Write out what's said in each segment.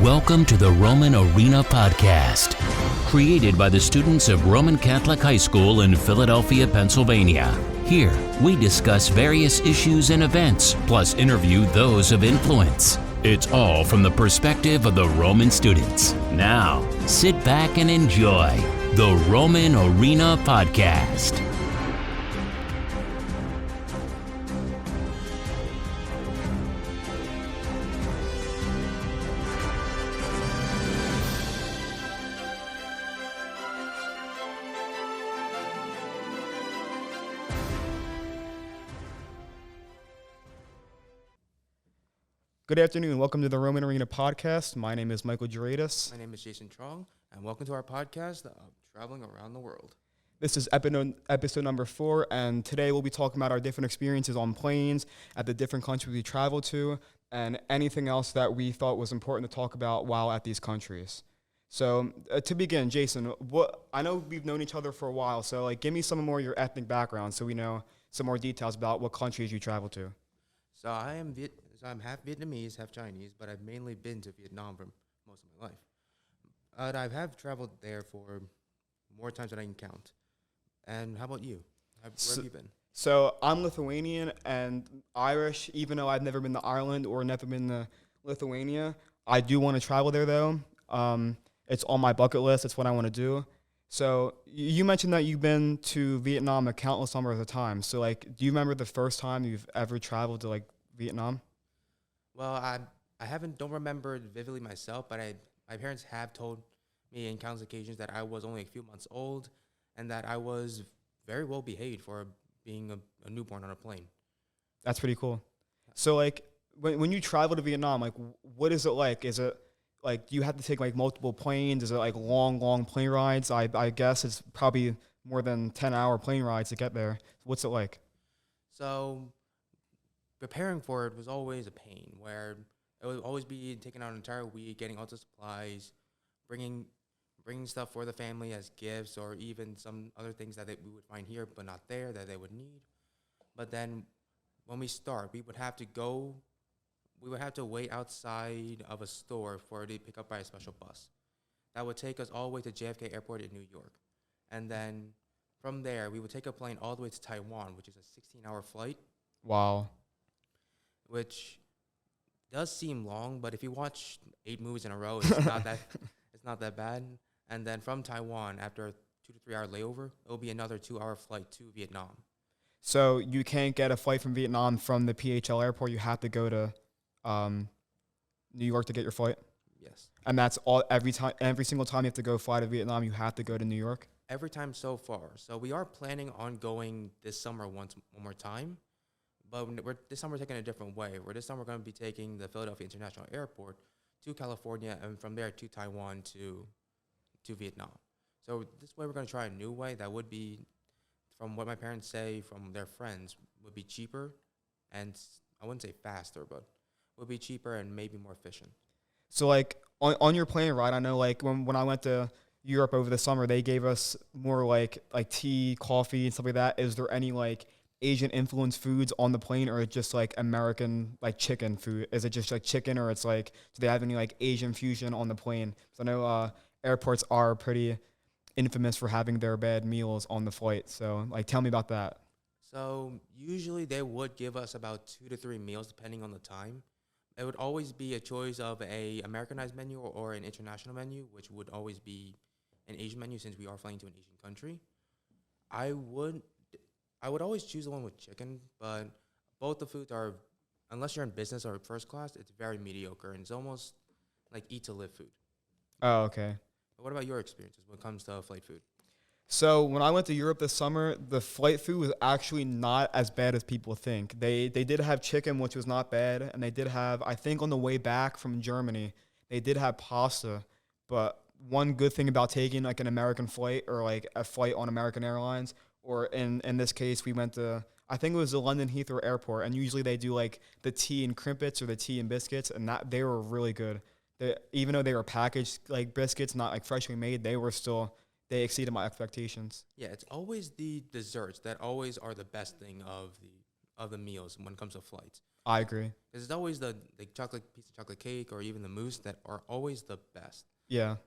Welcome to the Roman Arena Podcast, created by the students of Roman Catholic High School in Philadelphia, Pennsylvania. Here, we discuss various issues and events, plus interview those of influence. It's all from the perspective of the Roman students. Now, sit back and enjoy the Roman Arena Podcast. Good afternoon. Welcome to the Roman Arena Podcast. My name is Michael Gedraitis. My name is Jason Truong, and welcome to our podcast of Traveling Around the World. This is episode number 4, and today we'll be talking about our different experiences on planes at the different countries we traveled to, and anything else that we thought was important to talk about while at these countries. So to begin, Jason, I know we've known each other for a while, so give me some more of your ethnic background so we know some more details about what countries you traveled to. So I'm half Vietnamese, half Chinese, but I've mainly been to Vietnam for most of my life. I have traveled there for more times than I can count. And how about you? Where have you been? So I'm Lithuanian and Irish, even though I've never been to Ireland or never been to Lithuania. I do want to travel there, though. It's on my bucket list. It's what I want to do. So you mentioned that you've been to Vietnam a countless number of times. So, do you remember the first time you've ever traveled to, Vietnam? Well, don't remember it vividly myself, but my parents have told me in countless occasions that I was only a few months old and that I was very well behaved for being a newborn on a plane. That's pretty cool. So, when you travel to Vietnam, what is it like? Is it, do you have to take, multiple planes? Is it, long plane rides? I guess it's probably more than 10-hour plane rides to get there. What's it like? So preparing for it was always a pain, where it would always be taking out an entire week, getting all the supplies, bringing stuff for the family as gifts, or even some other things that we would find here but not there that they would need. But then when we start, we would have to wait outside of a store for it to be picked up by a special bus. That would take us all the way to JFK Airport in New York. And then from there, we would take a plane all the way to Taiwan, which is a 16-hour flight. Wow. Which does seem long, but if you watch 8 movies in a row, it's not that bad. And then from Taiwan, after a 2 to 3 hour layover, it will be another 2-hour flight to Vietnam. So you can't get a flight from Vietnam from the PHL airport. You have to go to New York to get your flight. Yes. And that's every single time you have to go fly to Vietnam, you have to go to New York. Every time so far. So we are planning on going this summer one more time. But this summer we're taking a different way. This summer we're going to be taking the Philadelphia International Airport to California, and from there to Taiwan to Vietnam. So this way we're going to try a new way that would be, from what my parents say from their friends, would be cheaper, and I wouldn't say faster, but would be cheaper and maybe more efficient. So on your plane ride, I know when I went to Europe over the summer, they gave us more like tea, coffee, and stuff like that. Is there any Asian influenced foods on the plane, or just American chicken food? Is it just chicken, or it's do they have any Asian fusion on the plane? So I know airports are pretty infamous for having their bad meals on the flight. So tell me about that. So usually they would give us about 2 to 3 meals depending on the time. It would always be a choice of a Americanized menu or an international menu, which would always be an Asian menu since we are flying to an Asian country. I would always choose the one with chicken, but both the foods are, unless you're in business or first class, it's very mediocre, and it's almost like eat to live food. Oh, okay. But what about your experiences when it comes to flight food? So when I went to Europe this summer, the flight food was actually not as bad as people think. They did have chicken, which was not bad, and they did have, I think on the way back from Germany, they did have pasta. But one good thing about taking an American flight or a flight on American Airlines, or in this case, we went to, I think it was the London Heathrow Airport, and usually they do the tea and crimpets or the tea and biscuits, and they were really good. Even though they were packaged biscuits, not freshly made, they exceeded my expectations. Yeah, it's always the desserts that always are the best thing of the meals when it comes to flights. I agree. Because it's always the chocolate piece of chocolate cake or even the mousse that are always the best. Yeah.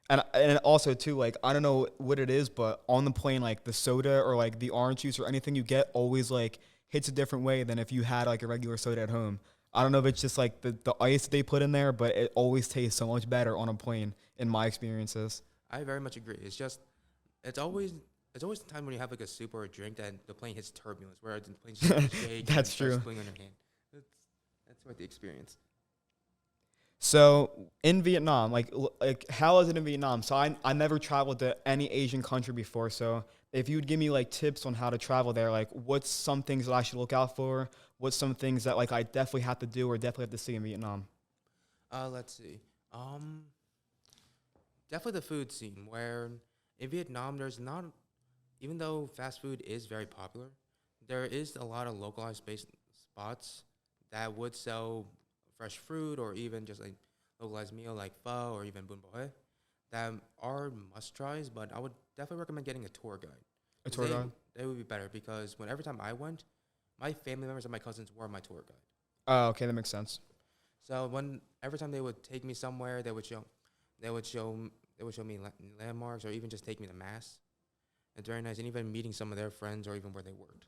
And also too, like, I don't know what it is, but on the plane, like the soda or like the orange juice or anything you get always like hits a different way than if you had like a regular soda at home. I don't know if it's just like the ice they put in there, but it always tastes so much better on a plane in my experiences. I very much agree. It's always the time when you have like a soup or a drink that the plane hits turbulence, where the plane just shakes and That's starts true. spinning on your hand. That's what the experience. So in Vietnam, like how is it in Vietnam? So I never traveled to any Asian country before. So if you would give me like tips on how to travel there, like what's some things that I should look out for? What's some things that like I definitely have to do or definitely have to see in Vietnam? Let's see. Definitely the food scene, where in Vietnam there's not, even though fast food is very popular, there is a lot of localized based spots that would sell fresh fruit or even just like localized meal like pho or even bún bò that are must tries. But I would definitely recommend getting a tour guide. A 'Cause tour guide? They would be better because every time I went, my family members and my cousins were my tour guide. Oh, okay, that makes sense. So every time they would take me somewhere, they would show me landmarks or even just take me to mass. It's very nice, and even meeting some of their friends or even where they worked.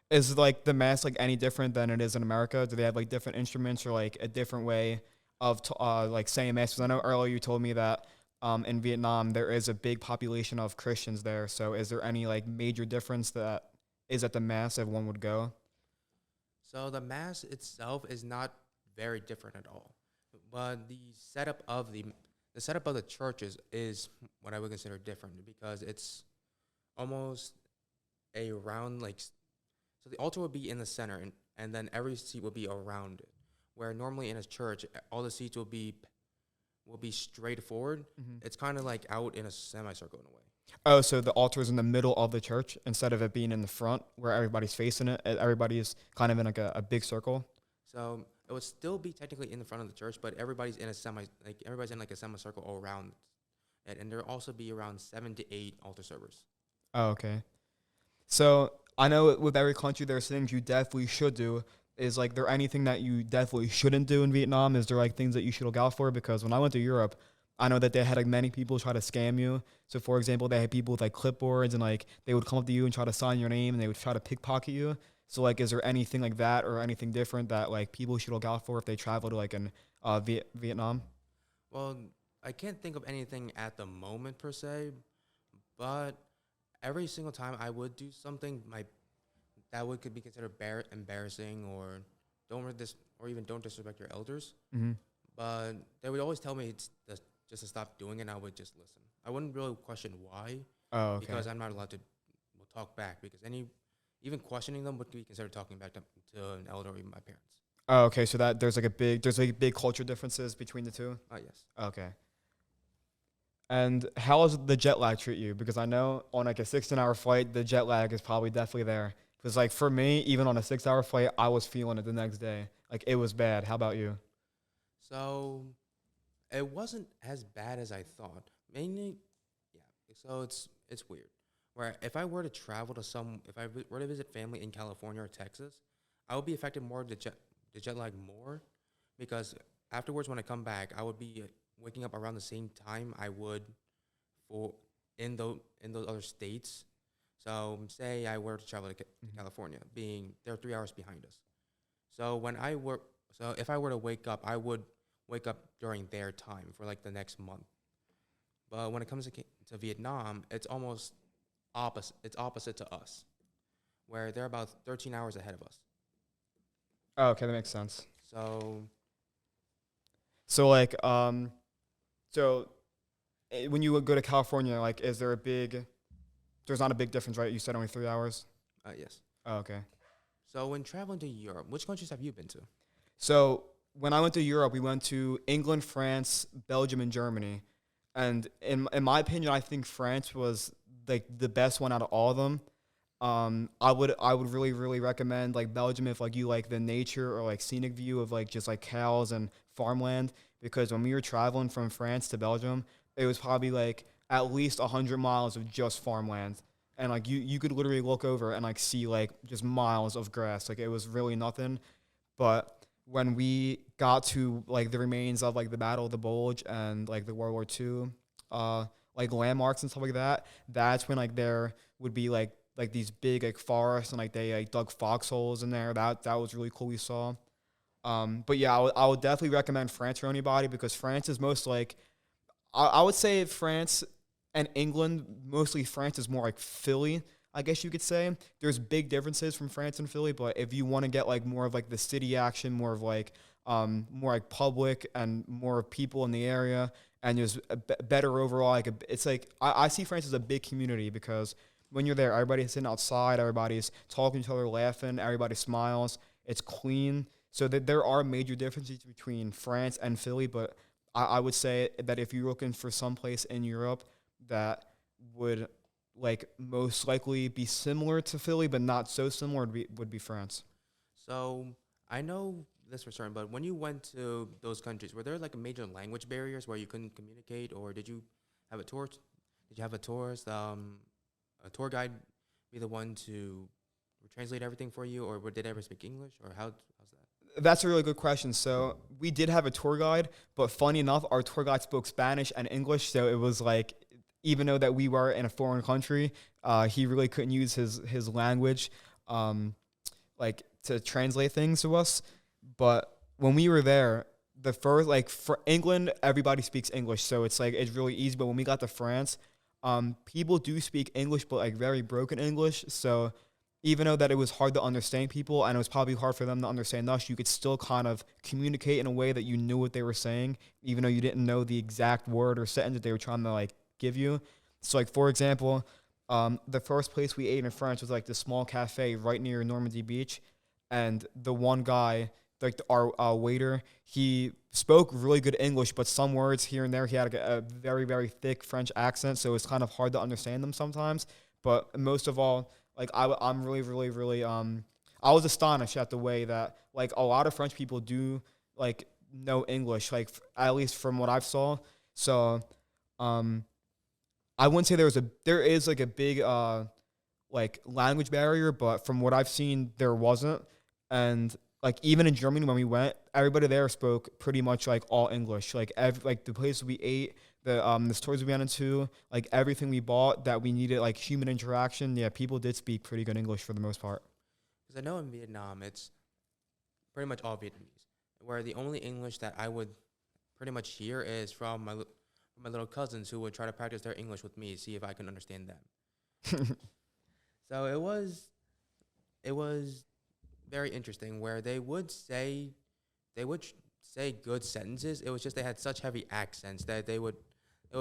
Is like the mass like any different than it is in America? Do they have like different instruments or like a different way of like saying mass? Because I know earlier you told me that in Vietnam there is a big population of Christians there. So is there any like major difference that is at the mass if one would go? So the mass itself is not very different at all, but the setup of the churches is what I would consider different because it's almost a round so the altar would be in the center and then every seat would be around it. Where normally in a church all the seats will be straight forward. Mm-hmm. It's kind of like out in a semicircle in a way. Oh, so the altar is in the middle of the church instead of it being in the front where everybody's facing it. Everybody's kind of in like a big circle. So it would still be technically in the front of the church, but everybody's in like a semicircle all around it, and there'll also be around 7 to 8 altar servers. Oh, okay. So I know with every country there's things you definitely should do. Is like there anything that you definitely shouldn't do in Vietnam? Is there like things that you should look out for? Because when I went to Europe, I know that they had like many people try to scam you. So for example, they had people with like clipboards and like they would come up to you and try to sign your name and they would try to pickpocket you. So like, is there anything like that or anything different that like people should look out for if they travel to like in Vietnam? Well, I can't think of anything at the moment per se, but every single time I would do something could be considered embarrassing or don't disrespect your elders. Mm-hmm. But they would always tell me just to stop doing it, and I would just listen. I wouldn't really question why, because I'm not allowed to talk back, because even questioning them would be considered talking back to an elder or even my parents. Oh, okay. So that there's big culture differences between the two. Yes. Okay. And how does the jet lag treat you? Because I know on like a 16-hour flight, the jet lag is probably definitely there. Because like for me, even on a 6-hour flight, I was feeling it the next day. Like it was bad. How about you? So it wasn't as bad as I thought. Mainly, yeah. So it's weird. Where if I were to were to visit family in California or Texas, I would be affected more the jet lag more, because afterwards when I come back, I would be waking up around the same time I would in those other states. So say I were to travel to California, being they're 3 hours behind us. So if I were to wake up, I would wake up during their time for like the next month. But when it comes to Vietnam, it's almost opposite. It's opposite to us, where they're about 13 hours ahead of us. Oh, okay, that makes sense. So like when you go to California, like there's not a big difference, right? You said only 3 hours? Yes. Oh, okay. So when traveling to Europe, which countries have you been to? So when I went to Europe, we went to England, France, Belgium, and Germany. And in my opinion, I think France was like the best one out of all of them. I would really, really recommend like Belgium if like you like the nature or like scenic view of like just like cows and farmland, because when we were traveling from France to Belgium, it was probably like at least 100 miles of just farmland. And like you could literally look over and like see like just miles of grass. Like it was really nothing. But when we got to like the remains of like the Battle of the Bulge and like the World War II, like landmarks and stuff like that, that's when like there would be like these big like forests and like they like dug foxholes in there. That was really cool. We saw. But yeah, I would definitely recommend France for anybody because France is most like I would say France and England, mostly France is more like Philly, I guess you could say. There's big differences from France and Philly, but if you want to get like more of like the city action, more like public and more people in the area, and there's better overall. It's like I see France as a big community because when you're there, everybody's sitting outside, everybody's talking to each other, laughing, everybody smiles. It's clean. So that there are major differences between France and Philly, but I would say that if you're looking for some place in Europe that would like most likely be similar to Philly, but not so similar, would be France. So I know this for certain, but when you went to those countries, were there like major language barriers where you couldn't communicate, or did you have a tour? Did you have a tourist, a tour guide, be the one to translate everything for you, or did they ever speak English, or how's that? That's a really good question. So we did have a tour guide, but funny enough, our tour guide spoke Spanish and English. So it was like, even though that we were in a foreign country, he really couldn't use his language, like to translate things to us. But when we were there, the first like for England, everybody speaks English, so it's like it's really easy. But when we got to France, people do speak English, but like very broken English. So even though that it was hard to understand people and it was probably hard for them to understand us, you could still kind of communicate in a way that you knew what they were saying, even though you didn't know the exact word or sentence that they were trying to like give you. So like for example, the first place we ate in France was like this small cafe right near Normandy Beach, and the one guy, like our waiter, he spoke really good English, but some words here and there he had a very very thick French accent, so it's kind of hard to understand them sometimes. But most of all, like I'm really really really I was astonished at the way that like a lot of French people do like know English, like at least from what I've saw. So I wouldn't say there is like a big like language barrier, but from what I've seen there wasn't. And like even in Germany when we went, everybody there spoke pretty much like all English. Like like the places we ate, the stores we went into, like everything we bought that we needed like human interaction. Yeah, people did speak pretty good English for the most part. Because I know in Vietnam, it's pretty much all Vietnamese, where the only English that I would pretty much hear is from my little cousins who would try to practice their English with me, see if I can understand them. So it was very interesting where they would say good sentences. It was just they had such heavy accents that it would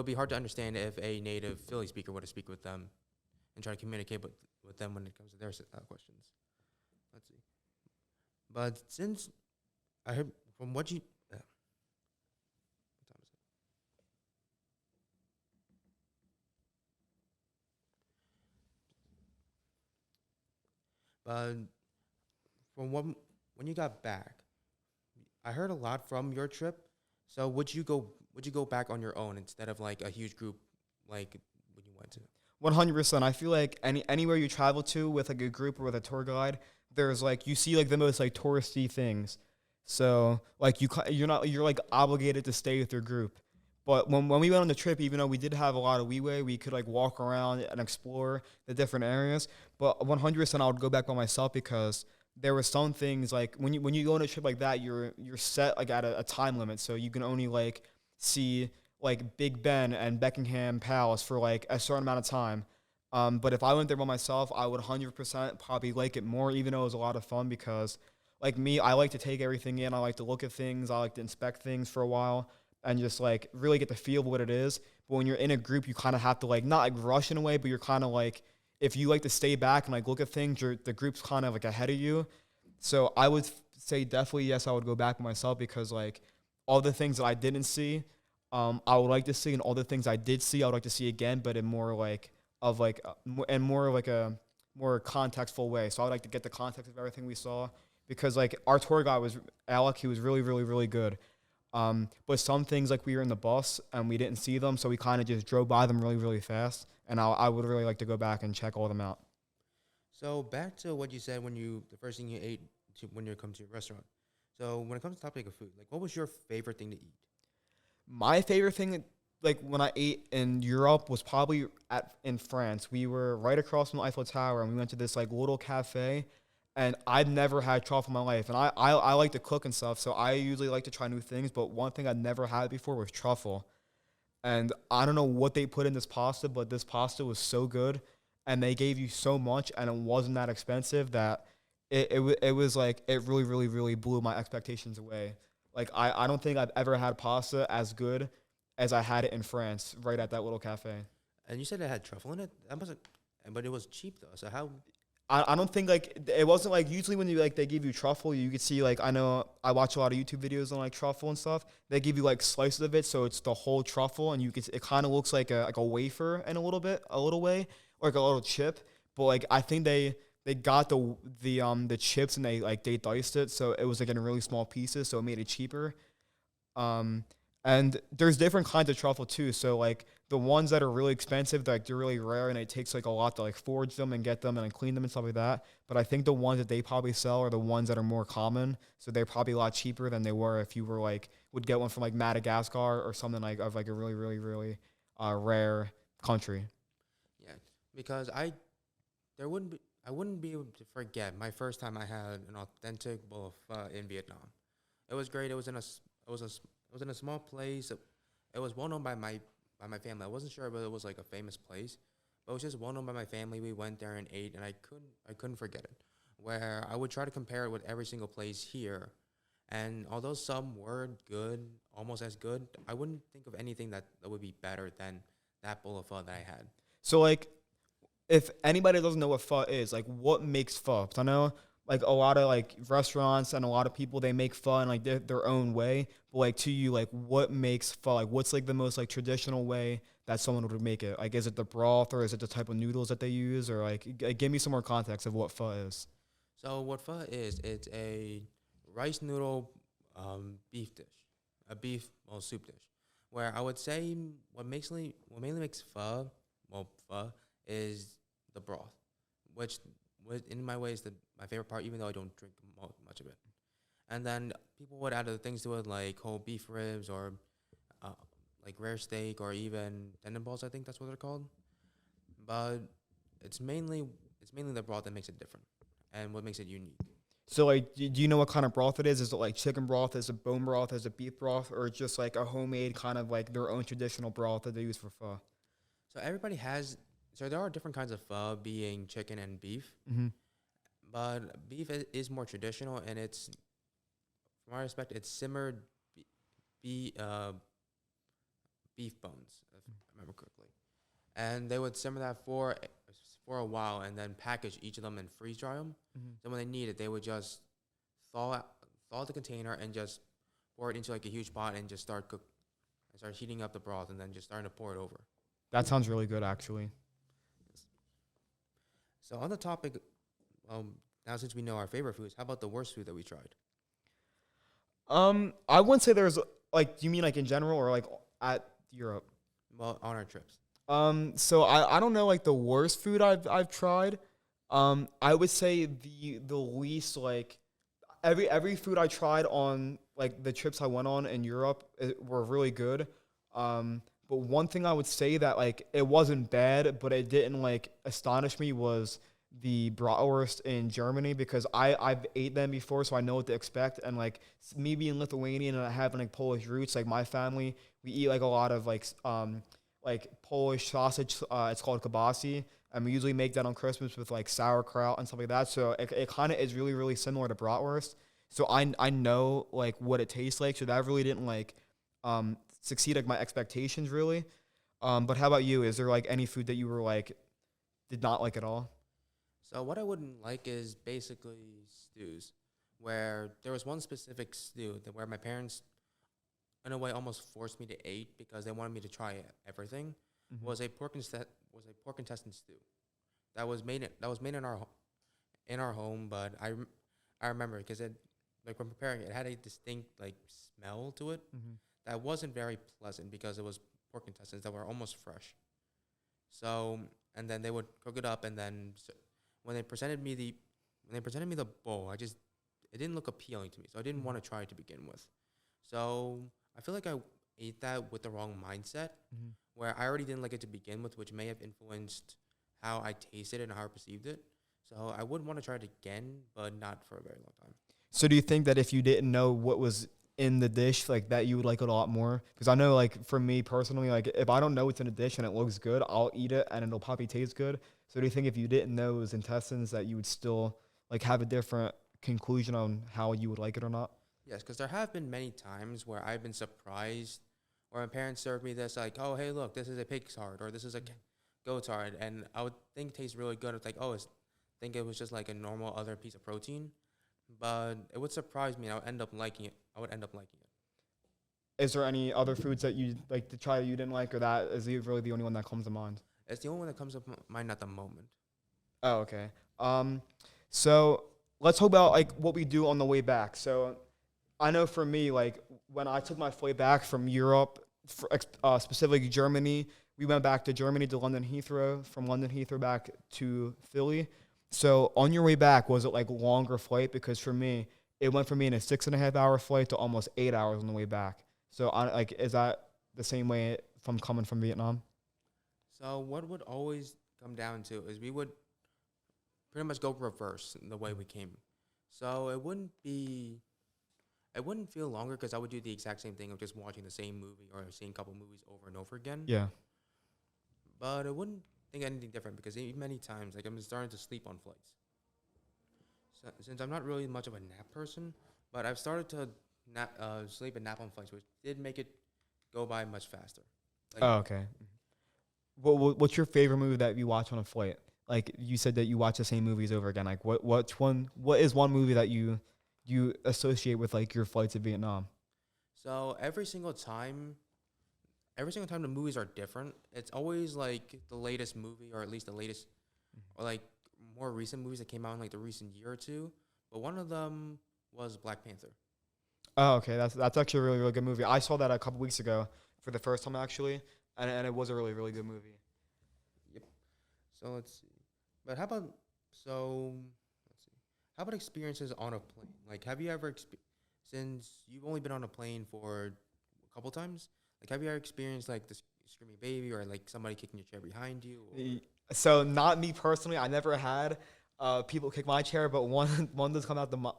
be hard to understand if a native Philly speaker were to speak with them and try to communicate with them when it comes to their questions. Let's see. But since I heard from what you what time is it? But from when you got back, I heard a lot from your trip. So would you go back on your own instead of like a huge group like when you went to? 100%. I feel like anywhere you travel to with like a group or with a tour guide, there's like you see like the most like touristy things. So like you're like obligated to stay with your group. But when we went on the trip, even though we did have a lot of leeway, we could like walk around and explore the different areas. But 100% I would go back by myself because there were some things like when you go on a trip like that, you're set like at a time limit, so you can only like see like Big Ben and Buckingham Palace for like a certain amount of time. But if I went there by myself, I would 100% probably like it more, even though it was a lot of fun because like me, I like to take everything in. I like to look at things. I like to inspect things for a while and just like really get the feel of what it is. But when you're in a group, you kind of have to like not like rush in a way, but you're kind of like if you like to stay back and like look at things, the group's kind of like ahead of you. So I would say definitely yes, I would go back myself because like all the things that I didn't see, I would like to see, and all the things I did see, I would like to see again, but in more like of like and more like a more contextful way. So I would like to get the context of everything we saw because like our tour guide was Alec. He was really really really good. But some things like we were in the bus and we didn't see them, so we kind of just drove by them really really fast. And I would really like to go back and check all them out. So back to what you said when the first thing you ate when you come to a restaurant. So when it comes to the topic of food, like what was your favorite thing to eat? My favorite thing, like when I ate in Europe, was probably in France. We were right across from the Eiffel Tower, and we went to this like little cafe. And I'd never had truffle in my life, and I like to cook and stuff, so I usually like to try new things. But one thing I'd never had before was truffle, and I don't know what they put in this pasta, but this pasta was so good, and they gave you so much, and it wasn't that expensive that it was like it really really really blew my expectations away. Like I don't think I've ever had pasta as good as I had it in France, right at that little cafe. And you said it had truffle in it. That wasn't, but it was cheap though. So how? I don't think like it wasn't like usually when you like they give you truffle, you could see like I know I watch a lot of YouTube videos on like truffle and stuff. They give you like slices of it, so it's the whole truffle, and you can it kind of looks like a wafer in a little way, or like a little chip. But like I think they got the chips and they diced it, so it was like in really small pieces, so it made it cheaper. Um, and there's different kinds of truffle too. So like the ones that are really expensive, like they're really rare, and it takes like a lot to like forage them and get them and like, clean them and stuff like that. But I think the ones that they probably sell are the ones that are more common. So they're probably a lot cheaper than they were if you were like would get one from like Madagascar or something like of like a really really really rare country. Yeah, because I wouldn't be able to forget my first time I had an authentic bowl of pho in Vietnam. It was great. It was in it was in a small place. It was well known by my family. I wasn't sure whether it was like a famous place, but it was just well known by my family. We went there and ate, and I couldn't forget it. Where I would try to compare it with every single place here, and although some were good, almost as good, I wouldn't think of anything that would be better than that bowl of pho that I had. So like if anybody doesn't know what pho is, like what makes pho? 'Cause I know like a lot of like restaurants and a lot of people they make pho in like their own way. But like to you, like what makes pho? Like what's like the most like traditional way that someone would make it? Like is it the broth or is it the type of noodles that they use or like give me some more context of what pho is? So what pho is? It's a rice noodle beef dish, a beef soup dish. Where I would say what mainly makes pho is the broth, which in my way is my favorite part, even though I don't drink much of it. And then people would add other things to it, like whole beef ribs or uh, like rare steak or even tendon balls. I think that's what they're called. But it's mainly the broth that makes it different and what makes it unique. So like do you know what kind of broth it is? Is it like chicken broth? Is it bone broth? Is it beef broth? Or just like a homemade kind of like their own traditional broth that they use for pho? So everybody has. So there are different kinds of pho, being chicken and beef. Mm-hmm. But beef is more traditional, and it's, from my respect, it's simmered be, beef bones, if I remember correctly. And they would simmer that for a while, and then package each of them and freeze dry them. Mm-hmm. Then when they need it, they would just thaw the container and just pour it into like a huge pot and just start heating up the broth, and then just starting to pour it over. That sounds really good actually. So on the topic, now since we know our favorite foods, how about the worst food that we tried? I wouldn't say there's like, do you mean like in general or like at Europe? Well, on our trips. So I don't know like the worst food I've tried. I would say the least like every food I tried on like the trips I went on in Europe were really good. But one thing I would say that like it wasn't bad, but it didn't like astonish me was the bratwurst in Germany because I've ate them before, so I know what to expect. And like me being Lithuanian and having like Polish roots, like my family, we eat like a lot of like Polish sausage. It's called kibasi, and we usually make that on Christmas with like sauerkraut and stuff like that. So it kind of is really really similar to bratwurst. So I know like what it tastes like. So that really didn't like succeed like my expectations really. But how about you? Is there like any food that you were like did not like at all? So what I wouldn't like is basically stews, where there was one specific stew where my parents, in a way, almost forced me to eat because they wanted me to try everything. Mm-hmm. Was a pork intestine stew that was made in our home, but I remember because it like when preparing it had a distinct like smell to it Mm-hmm. that wasn't very pleasant because it was pork intestines that were almost fresh. So and then they would cook it up, and then when they presented me the bowl, it didn't look appealing to me, so I didn't want to try it to begin with. So I feel like I ate that with the wrong mindset, where I already didn't like it to begin with, which may have influenced how I tasted it and how I perceived it. So I would want to try it again, but not for a very long time. So do you think that if you didn't know what was in the dish, like that you would like it a lot more? Because I know, like, for me personally, like, if I don't know what's in a dish and it looks good, I'll eat it and it'll probably taste good. So do you think if you didn't know it was intestines that you would still, like, have a different conclusion on how you would like it or not? Yes, because there have been many times where I've been surprised, or my parents served me this, like, oh, hey, look, this is a pig's heart, or this is a goat's heart, and I would think it tastes really good. It's like, think it was just like a normal other piece of protein, but it would surprise me, and I would end up liking it. Is there any other foods that you like to try that you didn't like, or that is really the only one that comes to mind? It's the only one that comes up mind at the moment. Oh, okay. So let's talk about like what we do on the way back. So I know for me, like when I took my flight back from Europe, specifically Germany, we went back to Germany to London Heathrow, from London Heathrow back to Philly. So on your way back, was it like longer flight? Because for me, it went from being a 6.5 hour flight to almost 8 hours on the way back. So is that the same way from coming from Vietnam? So what would always come down to is we would pretty much go reverse in the way we came. So it wouldn't feel longer because I would do the exact same thing of just watching the same movie or seeing a couple movies over and over again. Yeah. But I wouldn't think anything different because many times, like, I'm starting to sleep on flights. So, since I'm not really much of a nap person, but I've started to sleep and nap on flights, which did make it go by much faster. Like, Oh, okay. What's your favorite movie that you watch on a flight? Like you said that you watch the same movies over again. Like what is one movie that you associate with like your flights to Vietnam? So every single time the movies are different. It's always like the latest movie, or at least the latest, or like more recent movies that came out in like the recent year or two. But one of them was Black Panther. Oh, okay. That's actually a really, really good movie. I saw that a couple weeks ago for the first time actually, and it was a really, really good movie. Yep. So let's see. But how about experiences on a plane? Like, have you ever since you've only been on a plane for a couple times? Like, have you ever experienced like the screaming baby, or like somebody kicking your chair behind you? So not me personally. I never had people kick my chair, but one does come out to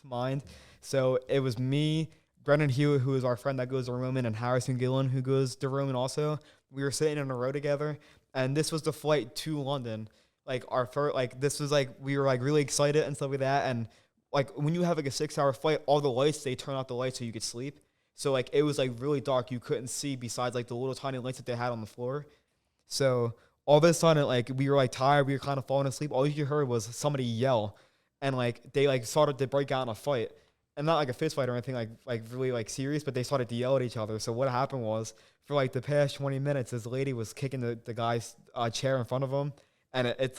mind. So it was me, Brendan Hewitt, who is our friend that goes to Roman, and Harrison Gillen, who goes to Roman also. We were sitting in a row together, and this was the flight to London. Like our first, like this was like we were like really excited and stuff like that. And like when you have like a 6-hour flight, all the lights, they turn off the lights so you could sleep. So like it was like really dark. You couldn't see besides like the little tiny lights that they had on the floor. So all of a sudden, like we were like tired, we were kind of falling asleep. All you heard was somebody yell, and like they like started to break out in a fight, and not like a fist fight or anything like really like serious, but they started to yell at each other. So what happened was for like the past 20 minutes, this lady was kicking the guy's chair in front of him. And it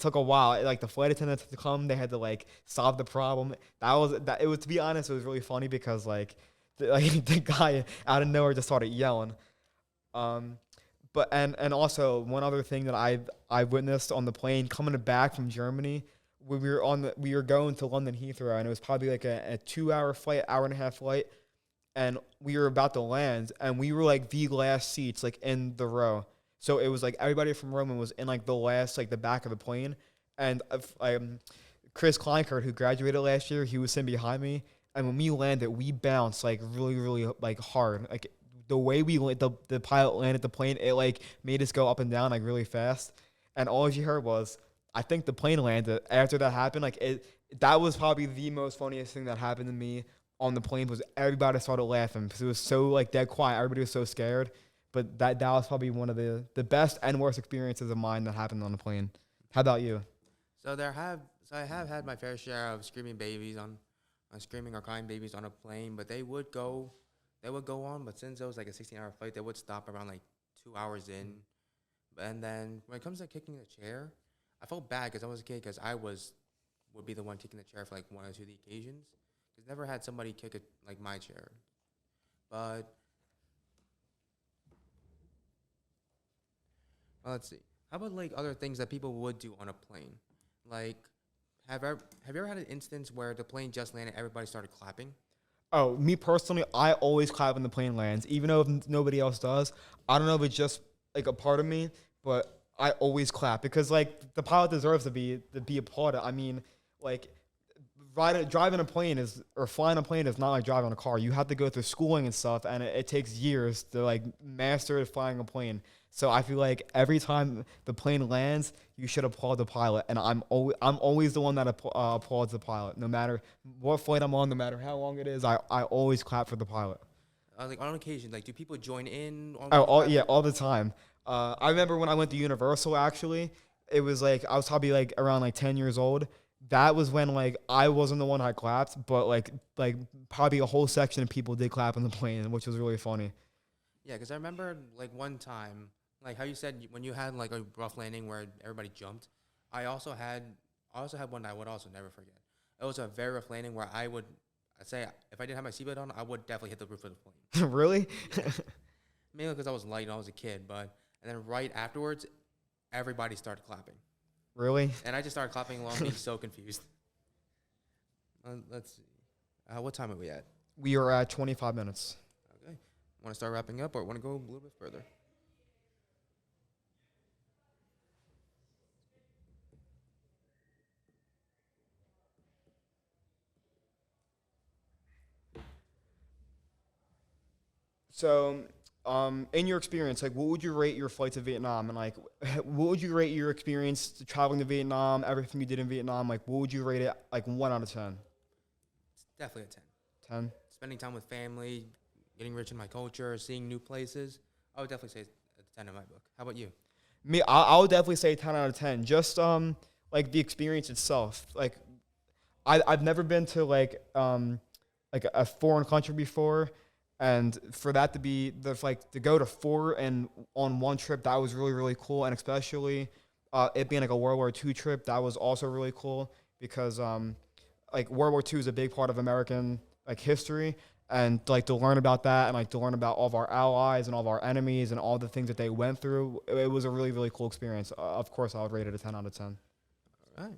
took a while. Like the flight attendants had to come. They had to like solve the problem. It was, to be honest, it was really funny because like the guy out of nowhere just started yelling. But also one other thing that I witnessed on the plane coming back from Germany, we were going to London Heathrow, and it was probably like a 2-hour flight, hour and a half flight, and we were about to land, and we were like the last seats like in the row. So it was like everybody from Roman was in like the last, like the back of the plane. And Chris Kleinkert, who graduated last year, he was sitting behind me. And when we landed, we bounced like really, really like hard. Like the way the pilot landed the plane, it like made us go up and down like really fast. And all you heard was, I think the plane landed. After that happened, like that was probably the most funniest thing that happened to me on the plane, was everybody started laughing because it was so like dead quiet. Everybody was so scared. But that was probably one of the best and worst experiences of mine that happened on the plane. How about you? So I have had my fair share of screaming babies on screaming or crying babies on a plane, but they would go on. But since it was like a 16-hour flight, they would stop around like 2 hours in. And then when it comes to kicking the chair, I felt bad because I was a kid, because I would be the one kicking the chair for like one or two of the occasions. Because never had somebody kick it like my chair, but. Let's see. How about like other things that people would do on a plane? Like, Have you ever had an instance where the plane just landed, everybody started clapping? Oh, me personally, I always clap when the plane lands, even though if nobody else does. I don't know if it's just like a part of me, but I always clap because like the pilot deserves to be applauded. I mean, like driving a plane or flying a plane is not like driving a car. You have to go through schooling and stuff, and it takes years to like master flying a plane. So I feel like every time the plane lands, you should applaud the pilot, and I'm always the one that applauds the pilot, no matter what flight I'm on, no matter how long it is. I always clap for the pilot. Like on occasion, like do people join in? Yeah, all the time. I remember when I went to Universal. Actually, it was like I was probably like around like 10 years old. That was when like I wasn't the one that clapped, but like probably a whole section of people did clap on the plane, which was really funny. Yeah, because I remember like one time, like how you said when you had like a rough landing where everybody jumped. I also had one that I would also never forget. It was a very rough landing where I'd say if I didn't have my seatbelt on, I would definitely hit the roof of the plane. Really? Mainly because I was light and I was a kid, and then right afterwards, everybody started clapping. Really? And I just started clapping along, being so confused. Let's see. What time are we at? We are at 25 minutes. Okay. Want to start wrapping up or want to go a little bit further? So, in your experience, like, what would you rate your flight to Vietnam? And, like, what would you rate your experience traveling to Vietnam, everything you did in Vietnam? Like, what would you rate it, like, 1 out of 10? It's definitely a 10. 10? Spending time with family, getting rich in my culture, seeing new places. I would definitely say it's a 10 in my book. How about you? Me, I would definitely say 10 out of 10. Just, like, the experience itself. Like, I've never been to, like a foreign country before. And for that to be to go to 4 and on one trip, that was really, really cool. And especially it being like a World War II trip, that was also really cool because like World War II is a big part of American like history, and like to learn about that and like to learn about all of our allies and all of our enemies and all the things that they went through, it was a really, really cool experience. Of course, I would rate it a 10 out of 10. All right.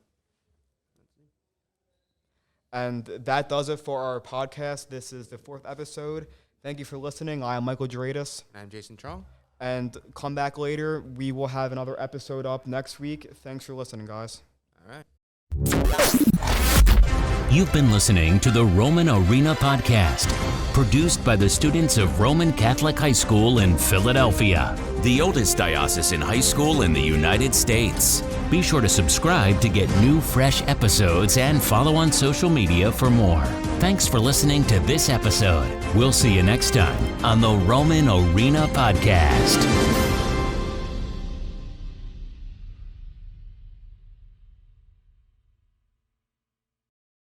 And that does it for our podcast. This is the 4th episode. Thank you for listening. I am Michael Gedraitis. And I'm Jason Truong. And come back later. We will have another episode up next week. Thanks for listening, guys. All right. You've been listening to the Roman Arena Podcast, produced by the students of Roman Catholic High School in Philadelphia, the oldest diocesan high school in the United States. Be sure to subscribe to get new, fresh episodes and follow on social media for more. Thanks for listening to this episode. We'll see you next time on the Roman Arena Podcast.